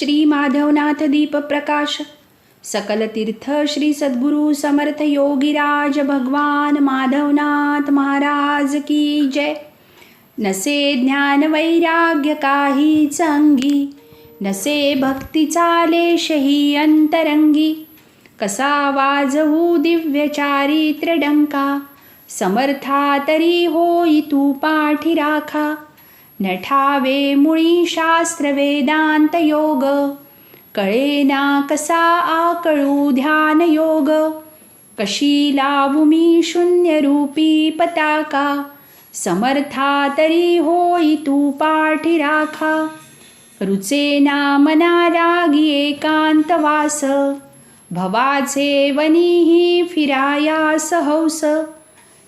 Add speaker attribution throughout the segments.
Speaker 1: श्री माधवनाथ दीप प्रकाश सकल तीर्थ श्री सद्गुरु समर्थ योगीराज भगवान माधवनाथ महाराज की जय। नसे ज्ञान वैराग्य काहीच अंगी, नसे भक्तीचा लेशही अंतरंगी, कसा वाजवू दिव्य चारित्र्य डंका, समर्था तरी होई तू पाठी राखा। न ठावे मुळी शास्त्र वेदांत योग, कळेना कसा आकळू ध्यान योग, कशी लावू मी शून्य रूपी पताका, समर्था तरी होई तू पाठी राखा। रुचेना मना रागी एकांत वास, भवाचे वनीही फिरायास हौस,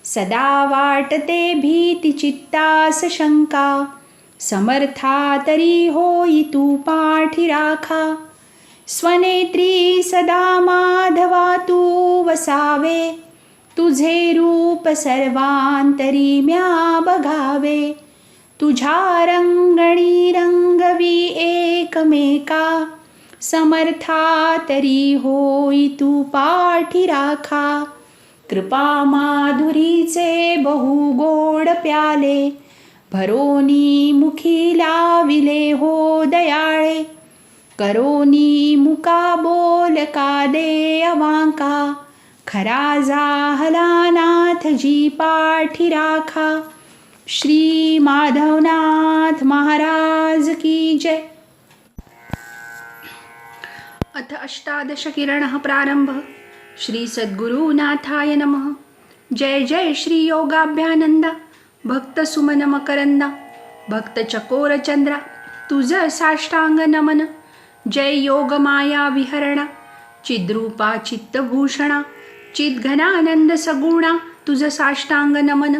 Speaker 1: सदा वाटते भीती चित्तास शंका, समर्था तरी होई तू पाठी राखा। स्वनेत्री सदा माधवा तू वसावे, तुझे रूप सर्वांतरी म्या बघावे, तुझ्या रंगणी रंगवी एकमेका, समर्था तरी होई तू पाठी राखा। कृपा माधुरीचे बहु गोड प्याले, भरोनी मुखी लाविले हो दयाळे, करोनी मुका बोल का दे अवांका, खरा झाला नाथजी पाठी राखा। श्री माधवनाथ महाराज की जय। अथ अष्टादश किरणः प्रारंभ। श्री सद्गुरुनाथाय नमः। जय जय श्री योगाभ्यानंदा, भक्त सुमन मकरंदा, भक्त चकोर चंद्रा, तुझ साष्टांग नमन। जय योग माया विहरणा, चिद्रूपा चित्तभूषणा, चिद्घनानंद सगुणा, तुझ साष्टांग नमन।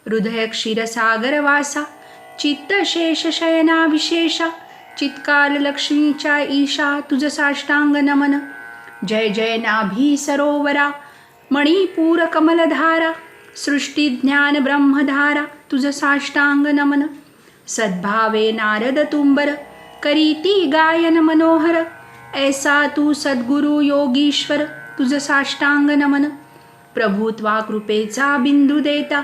Speaker 1: हृदय क्षीरसागर वासा, चित्त शेष शयना विशेषा, चित्काल लक्ष्मीच्या ईशा, तुझ साष्टांग नमन। जय जय नाभी सरोवरा, मणिपूर कमलधारा, सृष्टी ज्ञान ब्रह्मधारा, तुझ साष्टांग नमन। सद्भावे नारद तुंबर, करीती गायन मनोहर, ऐसा तू सद्गुरु योगीश्वर, तुझ साष्टांग नमन। प्रभुत्वा कृपेचा बिंदू देता,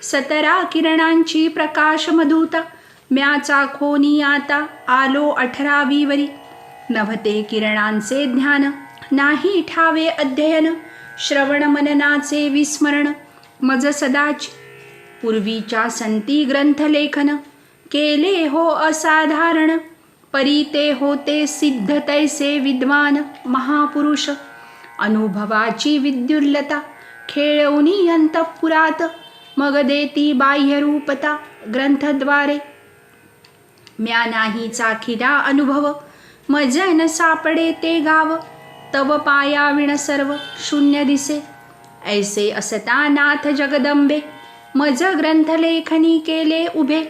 Speaker 1: सतरा किरणांची प्रकाश मधुता, म्याचा खोनी आता आलो 18वी वरी। नभते किरणांचे ज्ञान, नाही ठावे अध्ययन, श्रवण मननाचे विस्मरण, मज सदाच। पूर्वीच्या संती ग्रंथलेखन, केले हो असाधारण, परीते होते सिद्ध तैसे विद्वान महापुरुष। अनुभवाची विद्युल्लता, खेळवणी अंतःपुरात, मग देती बाह्यरूपता ग्रंथद्वारे। म्या नाही चाखिला अनुभव, मज न सापडे ते गाव, तव पायाविण सर्व शून्य दिसे। ऐसे असता नाथ जगदंबे, मज ग्रंथलेखनी केले उभे,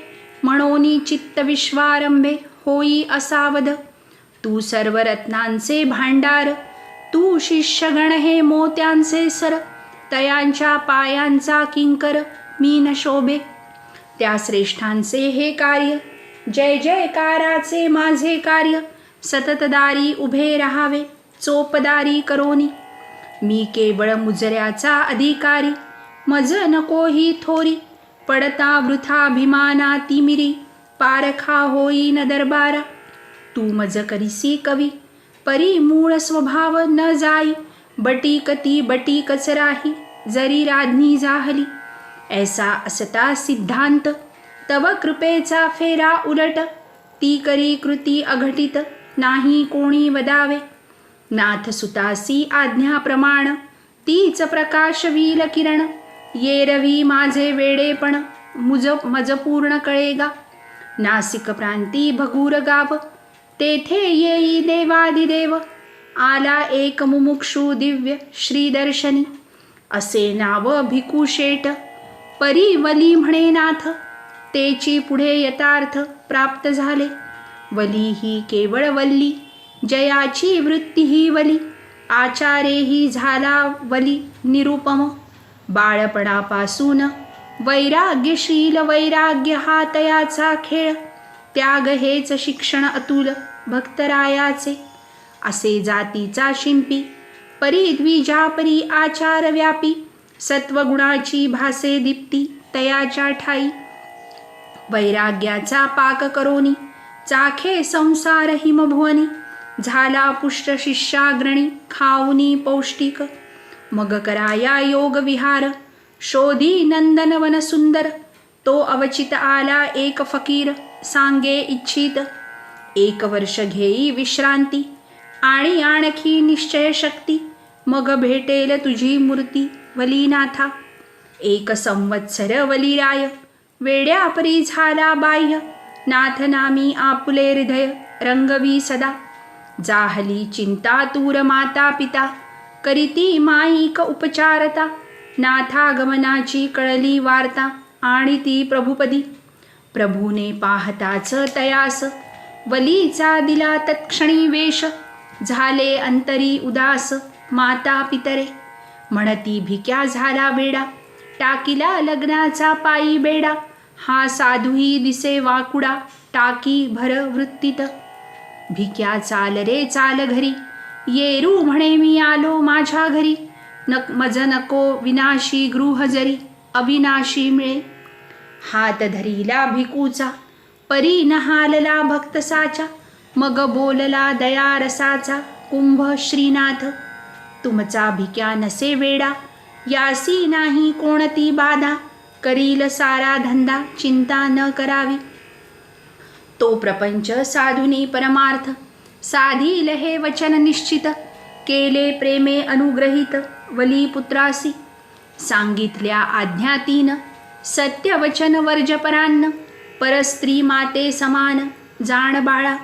Speaker 1: म्हणोनी चित्त विश्वारंभे होई असावध। तू सर्व रत्नांचे भांडार, तू शिष्यगण हे मोत्यांचे सर, तयांच्या पायांचा किंकर मी न शोभे। त्या श्रेष्ठांचे हे कार्य, जय जयकाराचे माझे कार्य, सततदारी उभे राहावे चोपदारी करोनी। मी केवळ मुजऱ्याचा अधिकारी, मज नकोही थोरी, पडता वृथाभिमाना तिमिरी, पारखा होई न दरबारा। तू मज करिसी कवी, परी मूळ स्वभाव न जाई, बटीकती बटीकच राही, जरी राज्ञी जाहली। ऐसा असता सिद्धांत, तव कृपेचा फेरा उलट, ती करी कृती अघटित, नाही कोणी वदावे। नाथ सुतासी आज्ञा प्रमाण, तीच प्रकाशवील किरण, येरवी माझे वेडेपण, मज पूर्ण कळेगा। नासिक प्रांती भगूर गाव, तेथे येई देवादिदेव, आला एक मुमुक्षु दिव्य श्रीदर्शनी। असे नाव भिकू शेट, परी वली म्हणे नाथ, तेची पुढे यथार्थ प्राप्त झाले। वली ही केवळ वल्ली, जयाची वृत्ती ही वली, आचारेही झाला वली निरुपम। बाळपणापासून वैराग्यशील, वैराग्य हा तयाचा खेळ, त्याग हेच शिक्षण अतुल, भक्तरायाचे. असे जातीचा शिंपी परी द्विजा परी आचार व्यापी, सत्वगुणाची भासे दीप्ती तयाच्या ठाई. वैराग्याचा पाक करोनी चाखे संसार हिमभुवनी, झाला पुष्ट शिष्याग्रणी खाऊनी पौष्टिक. मग कराया योग विहार शोधी नंदनवन सुंदर, तो अवचित आला एक फकीर सांगे इच्छित. 1 वर्ष घेई विश्रांती आणि आणखी निश्चय शक्ती, मग भेटेल तुझी मूर्ती वलीनाथा. 1 संवत्सर वलीराय वेड्यापरी झाला बाह्य, नाथ नामी आपुले हृदय रंगवी सदा. जाहली चिंता तूर माता पिता करीती माईक उपचारता, नाथागमनाची कळली वार्ता आणि ती प्रभुपदी. प्रभूने पाहताच तयास वलीचा दिला तत्क्षणी वेश, झाले अंतरी उदास माता पितरे. म्हणती भिक्या झाला वेडा टाकीला लग्नाचा पायी बेडा, हा साधूही दिसे वाकुडा टाकी भर वृत्तीत. भिक्या चाल रे चाल घरी, येरू म्हणे मी आलो माझ्या घरी. मज नको विनाशी गृह जरी, अविनाशी मिळे. हात धरीला भिकूचा परी नहालला भक्तसाचा, मग बोलला दया रसाचा कुंभ श्रीनाथ. तुमचा भिक्या नसे वेडा यासी नाही कोणती बाधा, करील सारा धंदा चिंता न करावी. तो प्रपंच साधुनी परमार्थ, साधील हे वचन निश्चित. केले प्रेमे अनुग्रहित वलीपुत्रासी, सांगितल्या आज्ञा 3 सत्यवचन वर्जपरान्न. परस्त्री माते समान जाण बाळा,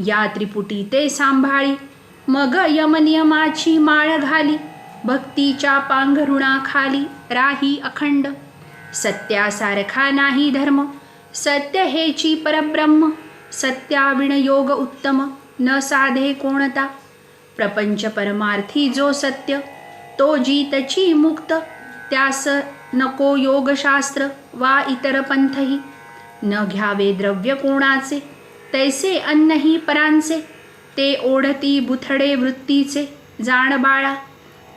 Speaker 1: या त्रिपुटी ते सांभाळी. मग यमनियमाची माळ घाली, भक्तीच्या पांघरुणाखाली राही अखंड. सत्यासारखा नाही धर्म, सत्य हेची परब्रह्म. सत्याविण योग उत्तम न साधे कोणता. प्रपंच परमार्थी जो सत्य, तो जीतची मुक्त. त्यास नको योगशास्त्र वा इतर पंथही. न घ्यावे द्रव्य कोणाचे, तैसे अन्नही परांचे. ते ओढती बुथडे वृत्तीचे जाण बाळा.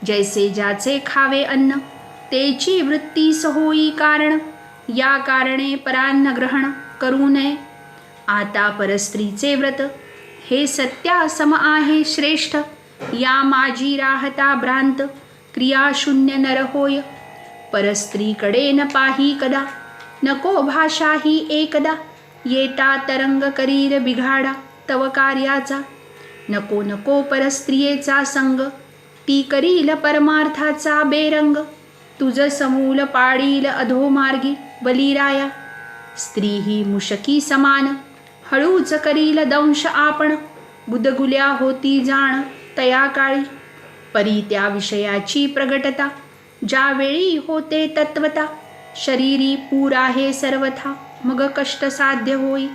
Speaker 1: जैसे ज्याचे खावे अन्न, तेची वृत्तीस होई कारण. या कारणे परान्न ग्रहण करू नये. आता परस्त्रीचे व्रत हे सत्या सम आहे श्रेष्ठ. या माझी राहता भ्रांत क्रियाशून्य नर होय. परस्त्रीकडे न पाही कदा, नको भाषाही एकदा. येता तरंग करीर बिघाडा तव कार्याचा. नको नको परस्त्रियेचा संग, ती करील परमार्थाचा बेरंग. तुझ समूल पाडील अधोमार्गी बलिराया. स्त्री ही मुशकी समान, हळूच करील दंश आपण. बुदगुल्या होती जाण तया काळी. परी त्या विषयाची प्रगटता, ज्यावेळी होते तत्वता. शरीरी पूर आहे सर्वथा, मग कष्ट साध्य होई.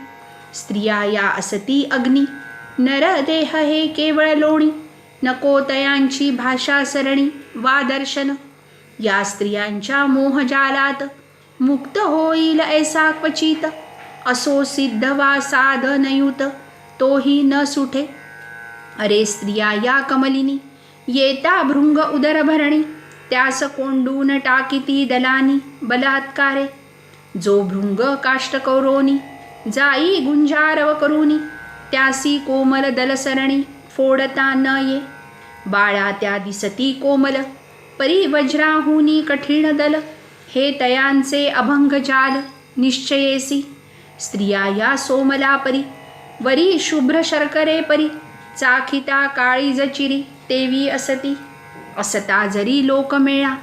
Speaker 1: स्त्रिया या असती अग्नी, नर देह हे केवळ लोणी. नको तयांची भाषा सरणी वा दर्शन. या स्त्रियांच्या मोहजालात मुक्त होईल ऐसा क्वचित. असो सिद्ध वा साधनयुत तोही न सुठे. अरे स्त्रिया या कमलिनी, येता भृंग उदर भरणी. त्यास कोंडून टाकीती दलानी बलात्कारे. जो भृंग काष्ट कौरोनी, जाई गुंजारव करुनी. त्यासी कोमल दलसरणी फोडता न ये. बाळा त्या दिसती कोमल, परी वज्राहुनी कठीण दल. हे तयांचे अभंग जाल निश्चयेसी. स्त्रिया या सोमला परी, वरी शुभ्र शर्करे परी. चाखिता काळीज चिरी तेवी असती. असता जरी लोकमेळा,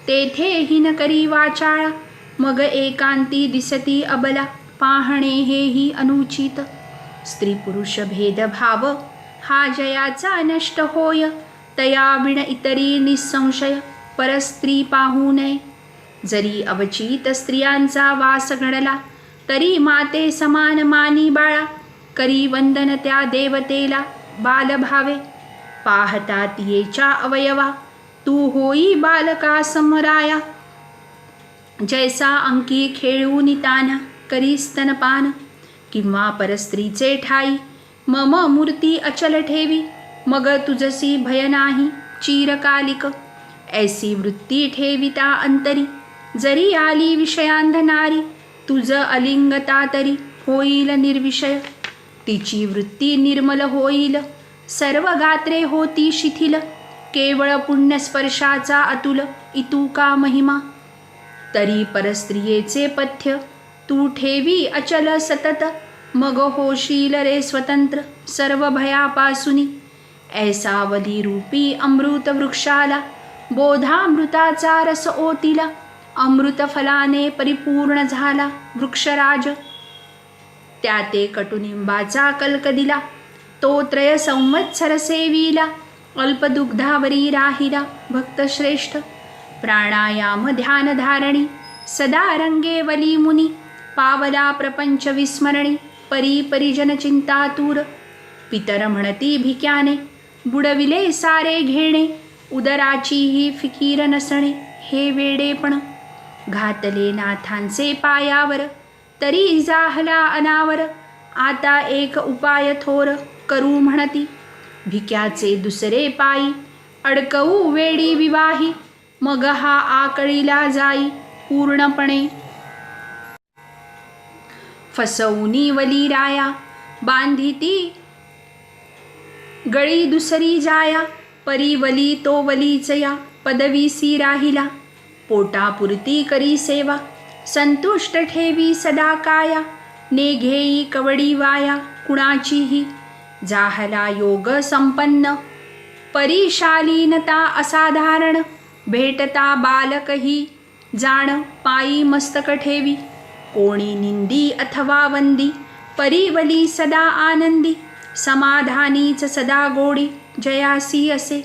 Speaker 1: तेथे हिन करी वाचाळा. मग एकांती दिसती अबला, पाहणे हेही अनुचित. स्त्री पुरुष भेदभाव हा जयाचा नष्ट होय. तया विण इतरी निसंशय परस्त्री पाहू नये. जरी अवचित स्त्रियांचा वास घडला, तरी माते समान मानी बाळा. करी वंदन त्या देवतेला बालभावे. पाहता तियेच्या अवयवा, तू होई बालका समराया. जैसा अंकी खेळून ताना करी स्तनपान. किंवा परस्त्रीचे ठाई मम मूर्ती अचल ठेवी, मग तुझसी भय नाही चिरकालिक. ऐसी वृत्ती ठेविता अंतरी, जरी आली विषयांध नारी, तुझ अलिंगता तरी होईल निर्विषय. तिची वृत्ती निर्मल होईल, सर्व गात्रे होती शिथिल, केवळ पुण्यस्पर्शाचा अतुल इतुका महिमा. तरी परस्त्रियेचे पथ्य तू ठेवी अचल सतत, मग होशील रे स्वतंत्र सर्व भयापासूनी. ऐसा वली रूपी अमृत वृक्षाला, बोधामृताचा रस ओतिला, अमृत फलाने परिपूर्ण झाला वृक्षराज. त्या ते कटुनिंबाचा कल्क दिला, तो 3 संवत्सर सेविला, अल्पदुग्धावरी राहिला भक्तश्रेष्ठ. प्राणायाम ध्यान धारणी, सदा रंगे वली मुनी, पावला प्रपंच विस्मरणी, परी परिजन चिंतातूर. पितर म्हणती भिक्याने, बुडविले सारे घेणे, उदराचीही फिकीर नसणे हे वेडेपण. घातले नाथांचे पायावर, तरी जाहला अनावर, आता एक उपाय थोर करू म्हणती. भिक्याचे दुसरे पायी, अडकवू वेडी विवाही, मग हा आकळीला जाई पूर्णपणे. फसवूनी वली राया, बांधिती गळी दुसरी जाया, परी वली तो वलीच या पदवीसी राहिला. पोटापुरती करी सेवा, संतुष्ट ठेवी सदा काया, ने घेई कवडी वाया कुणाचीही. जाहला योग संपन्न, परिशालीनता असाधारण, भेटता बालकही जाण पायी मस्तक ठेवी. कोणी निंदी अथवा वंदी, परिवली सदा आनंदी, समाधानीच सदा गोडी जयासी असे.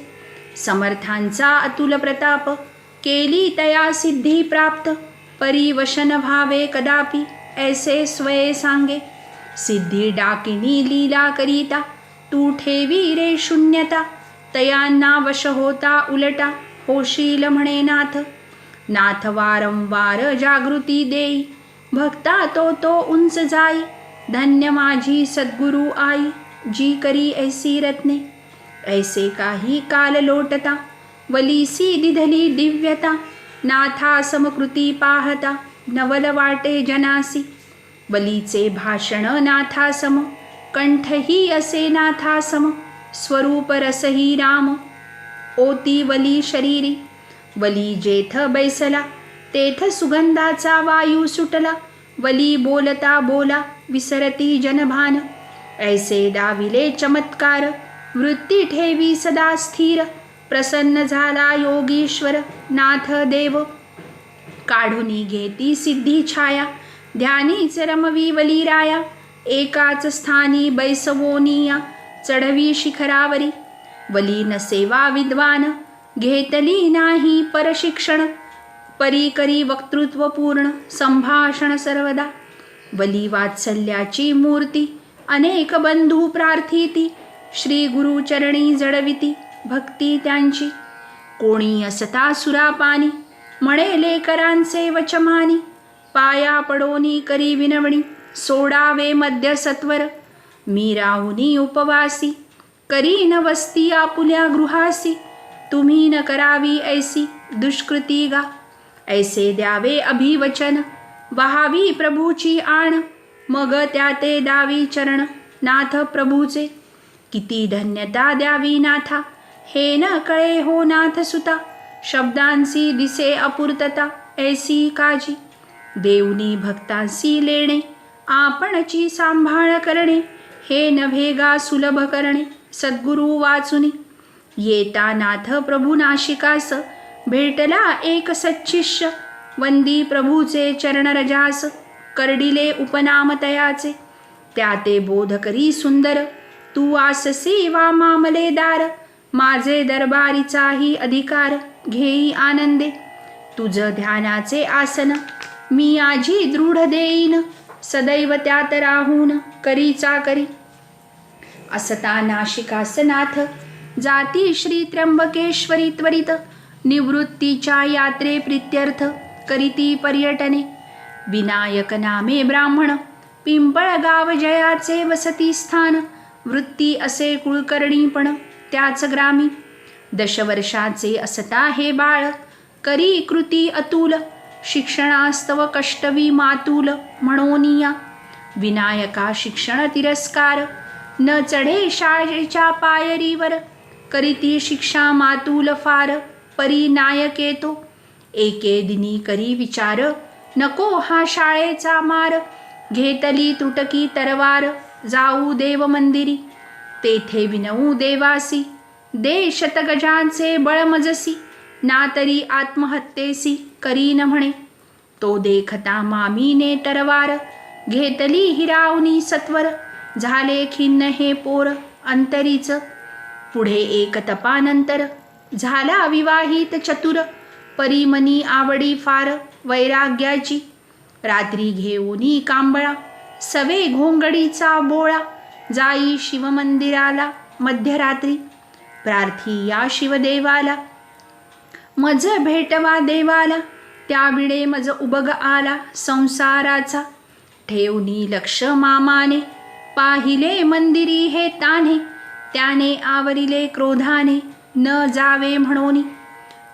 Speaker 1: समर्थांचा अतुल प्रताप, केली तया सिद्धी प्राप्त, परिवशन भावे कदापि ऐसे स्वये सांगे. सिद्धी डाकिनी लीला करिता, तू ठेवी रे शून्यता, तयांना वश होता उलटा होशील म्हणे नाथ. नाथ वारंवार जागृती देई, भक्ता तो उंच जाई. धन्य माझी सद्गुरु आई, जी करी ऐसी रत्ने. ऐसे काही काल लोटता, वलीसी दिधली दिव्यता, नाथा समकृती पाहता नवल वाटे जनासी. वलीचे भाषण नाथासम, कंठही असे नाथासम, स्वरूप रसही राम ओती वली शरीरी. वली जेथ बैसला, तेथ सुगंधाचा वायू सुटला, वली बोलता बोला विसरती जनभान. ऐसे दाविले चमत्कार, वृत्ती ठेवी सदा स्थिर, प्रसन्न झाला योगीश्वर नाथ देव. काढूनी घेती सिद्धी छाया, ध्यानीच रमवी वली राया. एकाच स्थानी बैसवोनिया, चढवी शिखरावरी. वली न सेवा विद्वान, घेतली नाही परशिक्षण, परी करी वक्तृत्व पूर्ण संभाषण सर्वदा. वली वात्सल्याची मूर्ती, अनेक बंधू प्रार्थिती, श्री गुरुचरणी जडविती भक्ती त्यांची. कोणी असता सुरापानी, म्हणे लेकरांचे वचमानी, पाया पडोनी करी विनवणी, सोडावे मध्य सत्वर. मी राहुनी उपवासी, करी न वस्ती आपुल्या गृहासी, तुम्ही न करावी ऐसी दुष्कृती गा. ऐसे द्यावे अभिवचन, वहावी प्रभूची आण, मग त्या ते दावी चरण नाथ प्रभूचे. किती धन्यता द्यावी नाथा, हे न कळे हो नाथ सुता. शब्दांसी दिसे अपूर्तता ऐसी काजी. देवनी भक्तांसी लेणे, आपणची सांभाळ करणे, हे नव्हे गा सुलभ करणे सद्गुरु वाचुनी. येता नाथ प्रभू नाशिकास, भेटला एक सच्शिष्य, वंदी प्रभूचे चरण रजास, करडिले उपनाम तयाचे. त्या ते बोध करी सुंदर, तू आससी वा मामलेदार. माझे दरबारीचाही अधिकार, घेई आनंदे. तुझ ध्यानाचे आसन, मी आजी दृढ देईन, सदैव त्यात राहून करीचा करी. असता नाशिकासनाथ, जाती श्री त्र्यंबकेश्वरी त्वरित. निवृत्तीच्या यात्रे प्रित्यर्थ, करीती पर्यटने. विनायक नामे ब्राह्मण, पिंपळगाव जयाचे वसती स्थान. वृत्ती असे कुळकर्णीपण त्याच ग्रामी. दशवर्षाचे असता हे बाळ, करी कृती अतुल, शिक्षणास्तव कष्टवी मातुल म्हणोनिया. विनायका शिक्षण तिरस्कार, न चढे शाळेच्या पायरीवर, करीती शिक्षा मातुल फार, परी नायक येतो. एके दिनी करी विचार, नको हा शाळेचा मार, घेतली तुटकी तरवार, जाऊ देव मंदिरी. तेथे विनवू देवासी, दे शतगजांचे बळमजसी, ना तरी आत्महत्येसी करीन म्हणे. तो देखता मामीने तरवार, घेतली हिरावनी सत्वर, झाले खिन्न हे पोर अंतरीच. पुढे एक तपानंतर, झाला विवाहित चतुर, परीमनी आवडी फार वैराग्याची. रात्री घेऊनी कांबळा, सवे घोंगडीचा बोळा, जाई शिवमंदिराला मध्यरात्री. प्रार्थी या शिवदेवाला, मज भेटवा देवाला, त्याविडे मज उबग आला संसाराचा. ठेवनी लक्ष मामाने, पाहिले मंदिरी हे ताने, त्याने आवरिले क्रोधाने, न जावे म्हणोनी.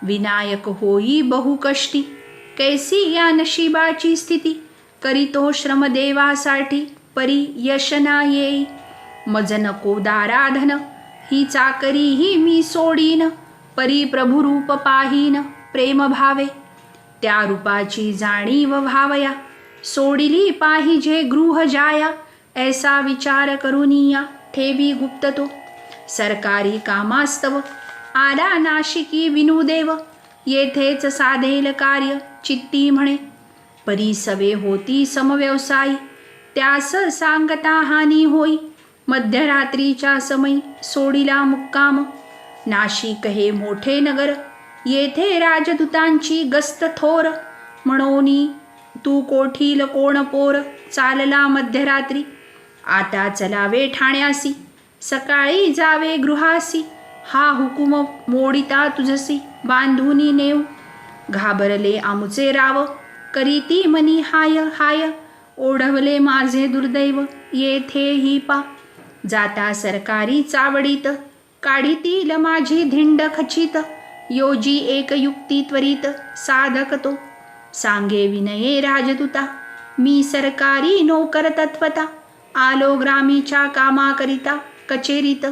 Speaker 1: विनायक होई बहुकष्टी, कैसी या नशिबाची स्थिती, करीतो श्रमदेवासाठी, परी यश ना येई. मज नको दाराधन, ही चाकरी ही मी सोडीन, परी प्रभुरूप पाहीन प्रेम भावे. त्या रूपाची जाणीव व्हावया, सोडिली पाहिजे गृह जाया, ऐसा विचार करुनिया ठेवी गुप्त तो. सरकारी कामास्तव आला नाशिकी विनुदेव, येथेच साधेल कार्य चित्ती म्हणे. परी सवे होती समव्यवसायी, त्यास सांगता हानी होई. मध्यरात्रीच्या समयी सोडिला मुक्काम, नाशिक हे मोठे नगर, येथे राजदूतांची गस्त थोर. म्हणोनी तू कोठील कोण पोर, चालला मध्यरात्री. आता चलावे ठाण्यासी, सकाळी जावे गृहासी, हा हुकुम मोडिता तुझसी बांधुनी नेऊ. घाबरले आमुचे राव, करीती मनी हाय हाय, ओढवले माझे दुर्दैव येथे ही पा. जाता सरकारी चावडीत, काढीतील माझी धिंड खचित, योजी एक युक्ती त्वरित साधक तो. सांगे विनये राजदूता, मी सरकारी नोकर तत्वता, आलो ग्रामीच्या कामाकरिता कचेरीत.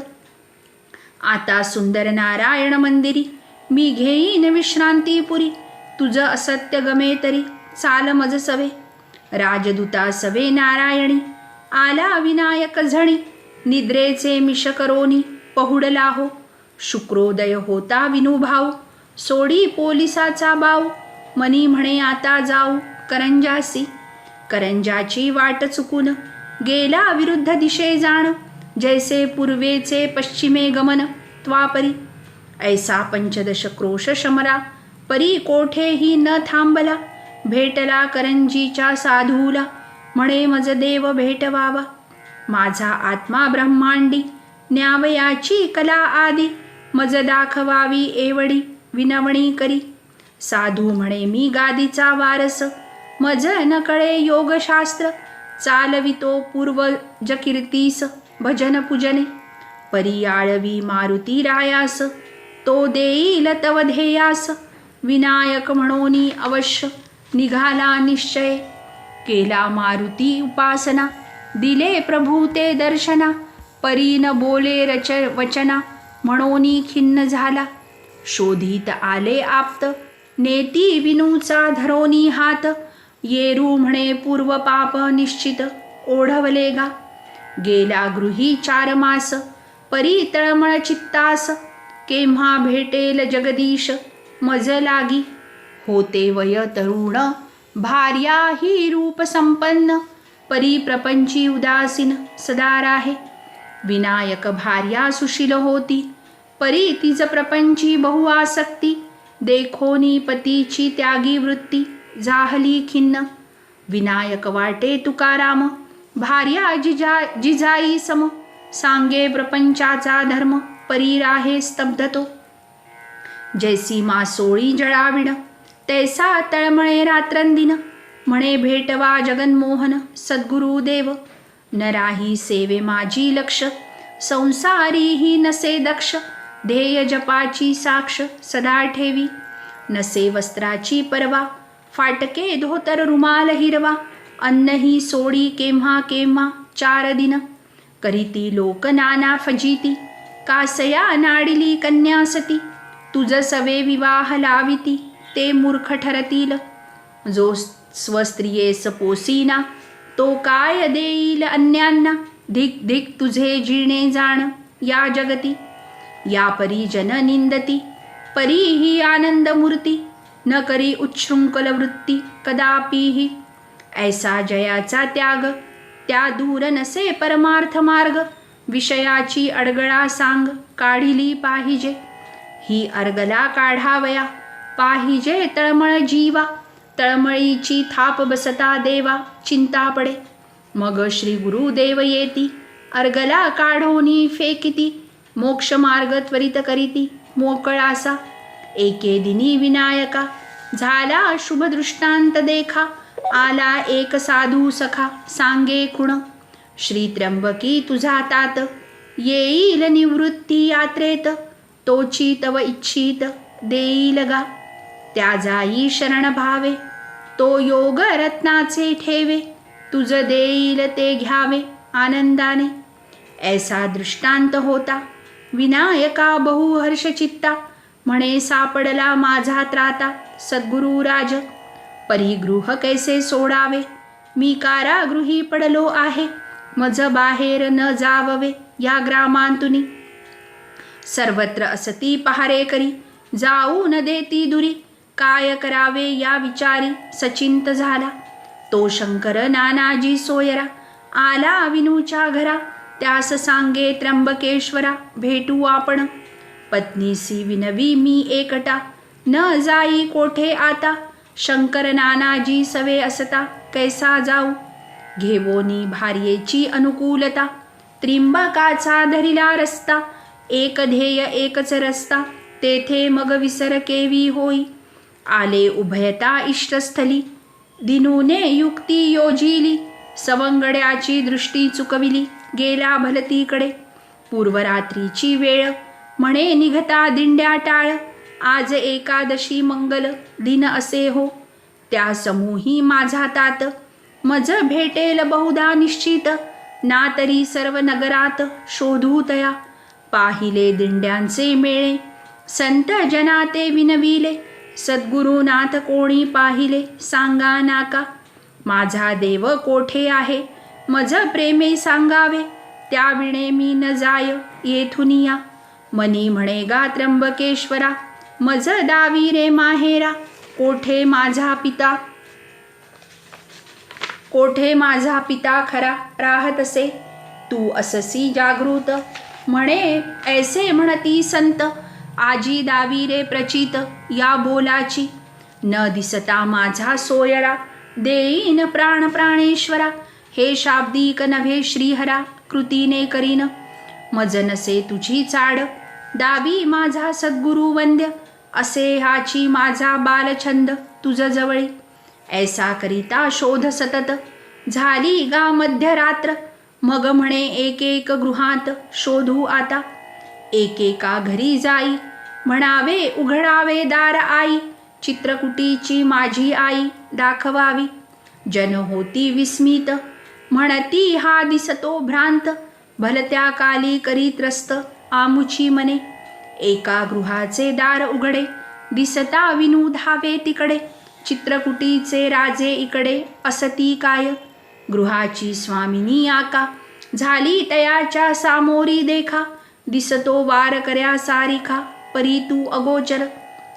Speaker 1: आता सुंदर नारायण मंदिरी, मी घेईन विश्रांतीपुरी, तुझ असत्य गमे तरी चाल मज सवे. राजदूता सवे नारायणी, आला विनायक झणी, निद्रेचे मिश करोनी पहुडला हो. शुक्रोदय होता विनुभाऊ, सोडी पोलिसाचा बाऊ, मनी म्हणे आता जाऊ करंजासी. करंजाची वाट चुकून, गेला विरुद्ध दिशे जाण, जैसे पूर्वेचे पश्चिमे गमन त्वापरी. ऐसा पंचदश क्रोश शमरा, परी कोठेही न थांबला. भेटला करंजीच्या साधूला, म्हणे मज देव भेटवावा. माझा आत्मा ब्रह्मांडी, न्यावयाची कला आदी, मज दाखवावी एवढी विनवणी करी. साधू म्हणे मी गादीचा वारस, मज न कळे योगशास्त्र, चालवितो पूर्वज कीर्तीस भजन पूजने. परी आळवी मारुती रायास, तो देईल तव ध्येयास. विनायक म्हणोनी अवश्य निघाला निश्चय, केला मारुती उपासना, दिले प्रभू ते दर्शना. परी न बोले वचना, म्हणोनी खिन्न झाला. शोधित आले आप्त, नेती विनूचा धरोनी हात. येरू म्हणे पूर्व पाप निश्चित, ओढवले गा. गेला गृही 4 मास, परी तळमळ चित्तास. केव्हा भेटेल जगदीश मज लागी. होते वय तरुण, भार्या ही रूप संपन्न, परी प्रपंची उदासीन सदा राहे. विनायक भार्या सुशील होती, परी तिज प्रपंची बहु आसक्ती. देखोनी पतीची त्यागी वृत्ती, जाहली खिन्न. विनायक वाटे तुकाराम, भार्या जिजाई सम. सांगे प्रपंचाचा धर्म, परी राहे स्तब्ध तो. जैसी मासोळी जळाविण, तैसा तळमळे रात्रंदिन. म्हणे भेटवा जगन्मोहन सद्गुरुदेव, न राही सेवे माझी लक्ष, संसारी ही नसे दक्ष, ध्येय जपाची साक्ष सदा ठेवी. नसे वस्त्राची परवा, फाटके धोतर रुमाल हिरवा. अन्न ही सोडी केव्हा केव्हा 4 दिन, करीती लोक नाना फजिती. कासया नाडिली कन्या सती, तुझ सवे विवाह लाविती. ते मूर्ख ठरतील, जो स्वस्त्रियेस पोसीना, तो काय देईल अन्यांना. धिक धिक तुझे जिणे जाण या जगती. या परी जन निंदती, परी ही आनंद मूर्ती. न करी उच्छृंखल वृत्ती कदापिही. ऐसा जयाचा त्याग, त्या दूर नसे परमार्थ मार्ग. विषयाची अडगळा सांग, काढिली पाहिजे. ही अर्गला काढावया, पाहिजे तळमळ जीवा. तळमळीची थाप बसता देवा, चिंता पडे. मग श्री गुरुदेव येती, अर्गला काढोनी फेकिती. मोक्ष मार्ग त्वरित करीती मोकळासा. एके दिनी विनायका, झाला शुभ दृष्टांत देखा. आला एक साधू सखा, सांगे खुण. श्री त्र्यंबकी तुझा तात, येईल निवृत्ती यात्रेत. तोची तव इच्छित देईल गा, त्या जाई शरण भावे. तो योग रत्नाचे ठेवे, तुझ देईल ते घ्यावे आनंदाने. ऐसा दृष्टांत होता, विनायका बहु हर्ष चित्ता. म्हणे सापडला माझा त्राता, सद्गुरु राज. परिगृह कैसे सोडावे, मी कारागृही पडलो आहे. मज बाहेर न जाववे या ग्रामांतुनी. सर्वत्र असती पहारे करी, जाऊ न देती दुरी. काय करावे या विचारी, सचिंत झाला. तो शंकर नानाजी सोयरा, आला विनूच्या घरा. त्यास सांगे त्र्यंबकेश्वरा, भेटू आपण. पत्नीसी विनवी मी एकटा, न जाई कोठे आता. शंकर नानाजी सवे असता, कैसा जाऊ. घेवोनी भार्येची अनुकूलता, त्रिंबकाचा धरिला रस्ता. एक ध्येय एकच रस्ता, तेथे मग विसर केवी होई. आले उभयता इष्टस्थली, दिनूने युक्ती योजिली. सवंगड्याची दृष्टी चुकविली, गेला भलतीकडे. पूर्वरात्रीची वेळ, म्हणे निघता दिंड्या टाळ. आज एकादशी मंगल दिन असे हो, त्या समूही माझा तात. मज भेटेल बहुधा निश्चित, ना तरी सर्व नगरात शोधू तया. पाहिले दिंड्यांचे मेळे, संत जना ते विनविले. सद्गुरुनाथ कोणी पाहिले, सांगा नाका. माझा देव कोठे आहे, मज प्रेमे सांगावे. त्याविणे मी न जाय येथुनिया. मनी म्हणे गा त्र्यंबकेश्वरा, मज दावी रे माहेरा. कोठे माझा पिता, कोठे माझा पिता खरा राहतसे. तू अससी जागृत, म्हणे ऐसे म्हणती संत. आजी दावी रे प्रचित या बोलाची. न दिसता माझा सोयरा, देईन प्राण प्राणेश्वरा. हे शाब्दिक नव्हे श्रीहरा, कृतीने करीन. मज नसे तुझी चाड, दावी माझा सद्गुरु वंद्य. असे हाची माझा बालछंद तुझ जवळी. ऐसा करिता शोध सतत, झाली गा मध्यरात्र. मग म्हणे एक एक गृहात शोधू आता. एकेका घरी जाई, म्हणावे उघडावे दार आई. चित्रकुटीची माझी आई दाखवावी. जन होती विस्मित, म्हणती हा दिसतो भ्रांत. भलत्या काली करी त्रस्त आमुची मने. एका गृहाचे दार उघडे, दिसता विनू धावे तिकडे. चित्रकुटीचे राजे इकडे, असती काय. गृहाची स्वामिनी आका, झाली तयाच्या सामोरी देखा. दिसतो वार कर्या सारिखा, परी तू अगोचर.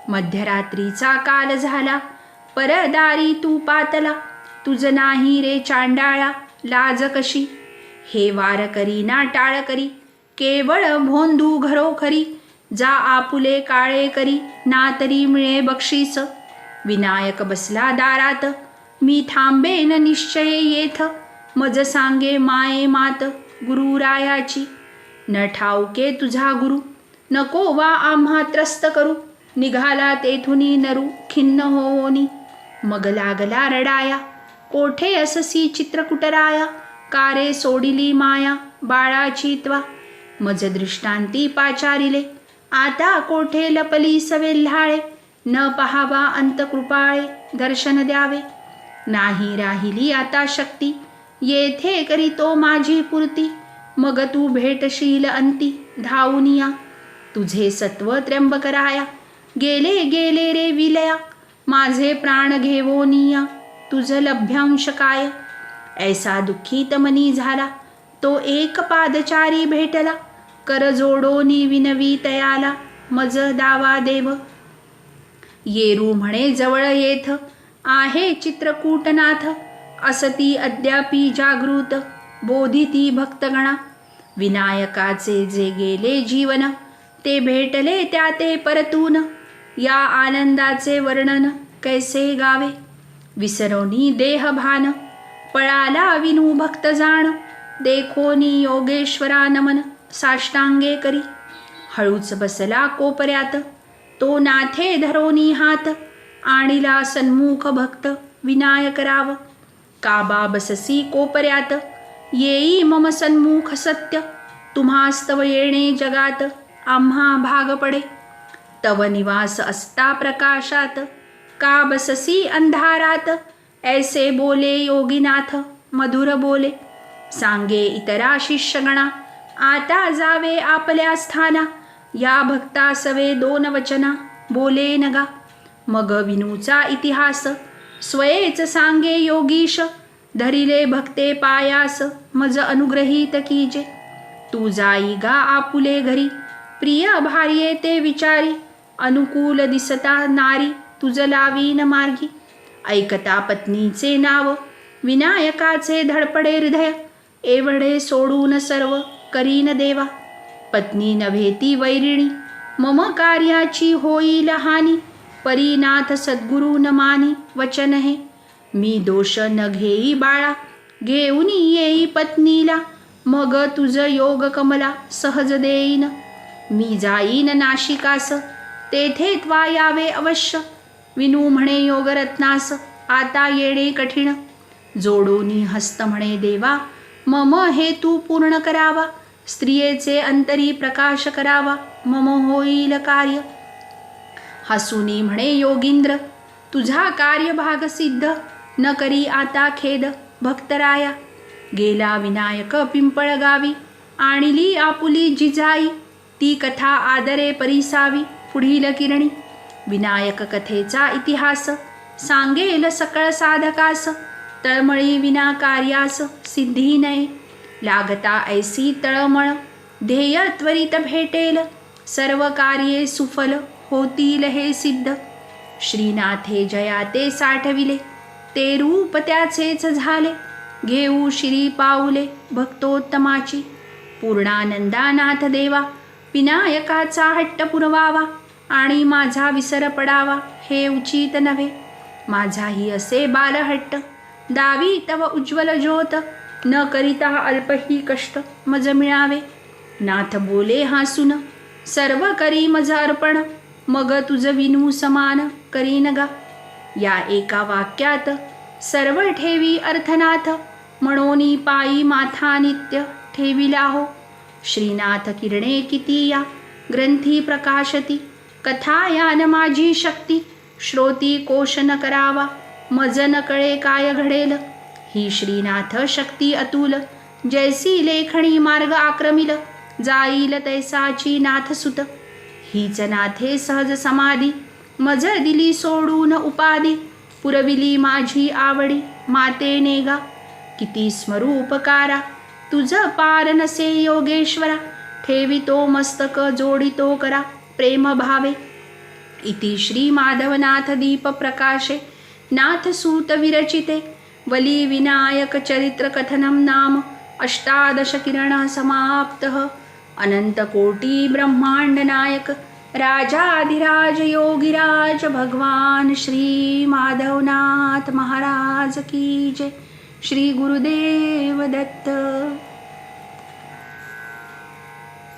Speaker 1: मध्यरात्रीचा काल झाला, परदारी तू पातला. तुझ नाही रे चांडाळा, लाज कशी. हे वार करी ना टाळ करी, केवळ भोंदू घरोखरी. जा आपुले काळे करी, ना तरी मिळे बक्षीस. विनायक बसला दारात, मी थांबेन निश्चय येथ. मज सांगे माये मात गुरुरायाची. न ठाऊके तुझा गुरु, नको वा आम्हा त्रस्त करू. निघाला तेथुनी नरू खिन्न होनी. मग लागला रडाया, कोठे अससी चित्रकुटराया. कारे सोडिली माया बाळाची त्वा. मज दृष्टांती पाचारिले, आता कोठे लपली सवेल्हाळे, न पहावा अंत कृपाळे, दर्शन द्यावे. नाही राहिली आता शक्ती, येथे करीतो माझी पूर्ती. मग तू भेटशील अंती, धावून या. तुझे सत्व त्र्यंबकराया, गेले गेले रे विलया. माझे प्राण घेवोनिया, तुझ लभ्यांश काय. ऐसा दुःखित मनी झाला, तो एक पादचारी भेटला. कर जोडोनी विनवी तयाला, मज दावा देव. येरू म्हणे जवळ येथ, आहे चित्रकूटनाथ. असती अद्यापि जागृत, बोधिती भक्तगणा. विनायकाचे जे गेले जीवन, ते भेटले त्या ते परतून. या आनंदाचे वर्णन कैसे गावे, विसरोनी देहभान. पळाला विनू भक्त जाण, देखोनी योगेश्वरा नमन साष्टांगे करी. हळूच बसला कोपऱ्यात, तो नाथे धरोनी हात. आणिला सन्मुख भक्त विनायक राव. काबा बससी कोपऱ्यात, येई मम सन्मुख सत्य. तुम्हास्तव येणे जगात, आम्हा भाग पडे. तव निवास असता प्रकाशात, का बससी अंधारात. ऐसे बोले योगीनाथ, मधुर बोले. सांगे इतरा शिष्यगणा, आता जावे आपल्या स्थाना. या भक्ता सवे दोन वचना, बोले नगा. मग विनूचा इतिहास, स्वयेच सांगे योगीश. धरिले भक्ते पायास, मज अनुग्रहीत कीजे. तू जाई गा आपुले घरी, प्रिय भार्ये ते विचारी. अनुकूल दिसता नारी, तुझ लावीन मार्गी. ऐकता पत्नीचे नाव, विनायकाचे धडपडे हृदय. एवढे सोडून सर्व करीन देवा. पत्नी नव्हे ती वैरिणी, मम कार्याची होईल हानी. परीनाथ सद्गुरु न मानी, वचन हे. मी दोष न घेई बाळा, घेऊन येई पत्नीला. मग तुझ योग कमला सहज देईन. मी जाईन नाशिकास, तेथे त्वा यावे अवश्य. विनू म्हणे योगरत्नास, आता येणे कठीण. जोडोनी हस्त म्हणे देवा, मम हेतू पूर्ण करावा. स्त्रियेचे अंतरी प्रकाश करावा, मम होईल कार्य. हसूनी म्हणे योगींद्र, तुझा कार्यभाग सिद्ध. न करी आता खेद भक्तराया. गेला विनायक पिंपळ गावी, आणली आपुली जिजाई. ती कथा आदरे परिसावी, पुढील किरणी. विनायक कथेचा इतिहास, सांगेल सकळ साधकास. तळमळी विना कार्यास, सिद्धी नये. लागता ऐसी तळमळ, ध्येय त्वरित भेटेल. सर्व कार्ये सुफल, होतील हे सिद्ध. श्रीनाथे जया ते साठविले, ते रूप त्याचेच झाले. घेऊ श्री पाऊले भक्तोत्तमाची. पूर्णानंदानाथ देवा, विनायकाचा हट्ट पुरवावा. आणि माझा विसर पडावा, हे उचित नव्हे. माझाही असे बालहट्ट, दावी तव उज्ज्वल ज्योत. न करिता अल्पही कष्ट, मज मिळावे. नाथ बोले हासून, सर्व करी मज अर्पण. मग तुझ विनू समान करीन गा. या एका वाक्यात सर्व ठेवी अर्थनाथ. म्हणोनी पायी माथा नित्य ठेविला हो. श्रीनाथ किरणे किती या ग्रंथी प्रकाशती. कथा यान माझी शक्ती, श्रोती कोश न करावा. मज न कळे काय घडेल, ही श्रीनाथ शक्ती अतुल. जैसी लेखणी मार्ग आक्रमिल, जाईल तैसाची नाथसुत. हीच नाथे सहज समाधी, मज दिली सोडून उपाधी. पुरविली माझी आवडी, मातेने गा. किती स्मरू उपकारा, तुझ पार नसे योगेश्वरा. ठेवितो मस्तक जोडितो करा, प्रेम भावे. इति श्री माधवनाथ दीप प्रकाशे, नाथसूत विरचिते. वली विनायक चरित्र कथनम नाम अष्टादश किरण समाप्तः. अनंत कोटी ब्रह्मांड नायक, राजाधिराज योगिराज भगवान श्री माधवनाथ महाराज की जय. श्री गुरुदेव दत्त.